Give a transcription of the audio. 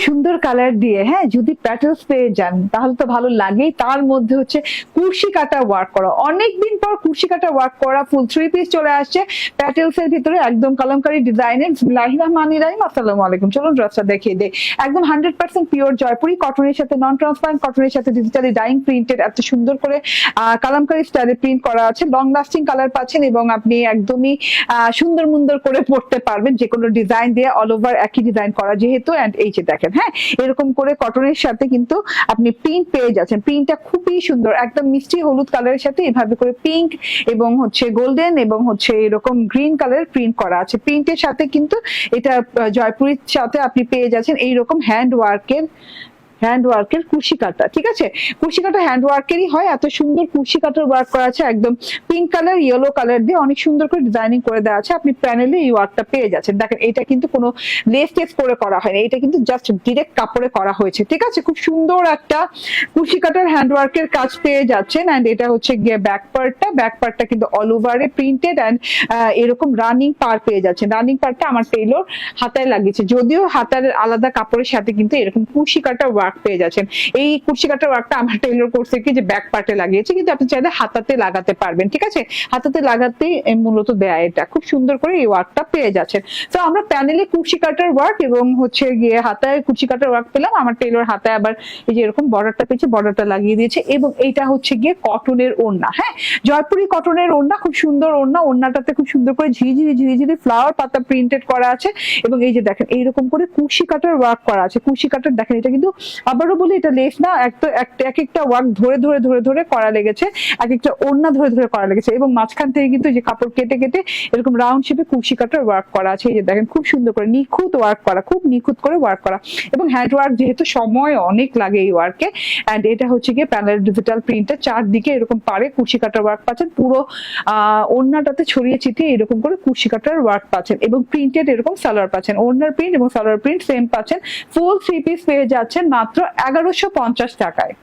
সুন্দর কালার দিয়ে, হ্যাঁ, যদি প্যাটেলস পেয়ে যান তাহলে তো ভালো লাগেই। তার মধ্যে হচ্ছে কুর্শি কাটা ওয়ার্ক করা, অনেকদিন পর কুর্শি কাটা ওয়ার্ক করা ফুল 3 পিস চলে আসছে প্যাটেলস এর ভিতরে, একদম কালামকারী ডিজাইনের। বিসমিল্লাহির রহমানির রহিম। আসসালামু আলাইকুম। চলুন ড্রেসটা দেখিয়ে দেই। একদম 100% পিওর জয়পুরি কটনের সাথে নন ট্রান্সপারেন্ট কটনের সাথে ডিজিটালি ডাইং প্রিন্টেড, এত সুন্দর করে কালামকারী স্টাইলে প্রিন্ট করা আছে। লং লাস্টিং কালার পাচ্ছেন এবং আপনি একদমই সুন্দর মুন্দর করে পড়তে পারবেন যে কোনো ডিজাইন দিয়ে, অল ওভার একই ডিজাইন করা যেহেতু। এন্ড এই যে দেখেন, হ্যাঁ, এরকম করে কটনের সাথে কিন্তু আপনি প্রিন্ট পেয়ে যাচ্ছেন। প্রিন্টটা খুবই সুন্দর, একদম মিষ্টি হলুদ কালারের সাথে এভাবে করে পিঙ্ক এবং হচ্ছে গোল্ডেন এবং হচ্ছে এরকম গ্রিন কালার প্রিন্ট করা আছে। প্রিন্টের সাথে কিন্তু এটা জয়পুরির সাথে আপনি পেয়ে যাচ্ছেন এইরকম হ্যান্ড ওয়ার্কের কুর্শি কাটা। ঠিক আছে, কুর্শি কাটা হ্যান্ড ওয়ার্কেরই হয়। এত সুন্দর কুর্শি কাটার ওয়ার্ক করা আছে, একদম পিঙ্ক কালার ইয়েলো কালার দিয়ে অনেক সুন্দর করে ডিজাইনিং করে দেওয়া আছে। আপনি প্যানেলে এই ওয়ার্কটা পেয়ে যাচ্ছেন। দেখেন, এটা কিন্তু কোনো লেস টেস করে করা হয়নি, এটা কিন্তু জাস্ট ডিরেক্ট কাপড়ে করা হয়েছে। ঠিক আছে, খুব সুন্দর একটা কুর্শি কাটার হ্যান্ড ওয়ার্কের কাজ পেয়ে যাচ্ছেন। এন্ড এটা হচ্ছে গিয়ে ব্যাক পার্টটা কিন্তু অল ওভারে প্রিন্টেড এন্ড এরকম রানিং পার পেয়ে যাচ্ছেন। রানিং পার্টটা আমার টেইলর হাতায় লাগিয়েছে, যদিও হাতার আলাদা কাপড়ের সাথে কিন্তু এরকম কুর্শি কাটার ওয়ার্ক পেয়ে যাচ্ছেন। এই কুর্শি কাটার ওয়ার্কটা আমার টেইলর করছে কি যে ব্যাক পার্টে লাগিয়েছে, কিন্তু আপনি চাইলে হাতাতে লাগাতে পারবেন। ঠিক আছে, হাতাতে লাগাতে মূলত দেয়। এটা খুব সুন্দর করে এই ওয়ার্কটা পেয়ে যাচ্ছেন। তো আমরা প্যানেলে কুর্শি কাটার ওয়ার্ক এবং হচ্ছে গিয়ে হাতায় কুর্শি কাটার ওয়ার্ক পেলাম। আমার টেইলর হাতায় আবার এই যে এরকম বর্ডারটা পেয়েছে, বর্ডারটা লাগিয়ে দিয়েছে। এবং এইটা হচ্ছে গিয়ে কটনের ওড়না, হ্যাঁ, জয়পুরি কটনের ওড়না, খুব সুন্দর ওড়না। ওড়নাটাতে খুব সুন্দর করে ঝিরিঝিরি ফ্লাওয়ার পাতা প্রিন্টেড করা আছে। এবং এই যে দেখেন এইরকম করে কুর্শি কাটার ওয়ার্ক করা আছে। কুর্শি কাটার দেখেন, এটা কিন্তু আবারও বলি এটা লেস না, এক একটা ওয়ার্ক ধরে করা লেগেছে, এক একটা ওড়না ধরে করা লেগেছে। এবং মাঝখান থেকে কিন্তু যে কাপড় কেটে এরকম রাউন্ড শেপে কুর্শি কাটার ওয়ার্ক করা আছে। এই যে দেখেন, খুব সুন্দর করে নিখুঁত ওয়ার্ক করা, খুব নিখুঁত করে ওয়ার্ক করা। এবং হ্যান্ড ওয়ার্ক যেহেতু সময় অনেক লাগে এই ওয়ার্কে। এন্ড এটা হচ্ছে গিয়ে প্যানেল ডিজিটাল প্রিন্টে চারদিকে এরকম পারে কুর্শি কাটার ওয়ার্ক পাচ্ছেন। পুরো ওড়নাটাতে ছড়িয়ে ছিটিয়ে এরকম করে কুর্শি কাটার ওয়ার্ক পাচ্ছেন। এবং প্রিন্টেড এরকম সালোয়ার পাচ্ছেন, ওড়নার প্রিন্ট এবং সালোয়ার প্রিন্ট সেম পাচ্ছেন। ফুল 3 পিস পেয়ে যাচ্ছেন মাত্র 1150 টাকায়।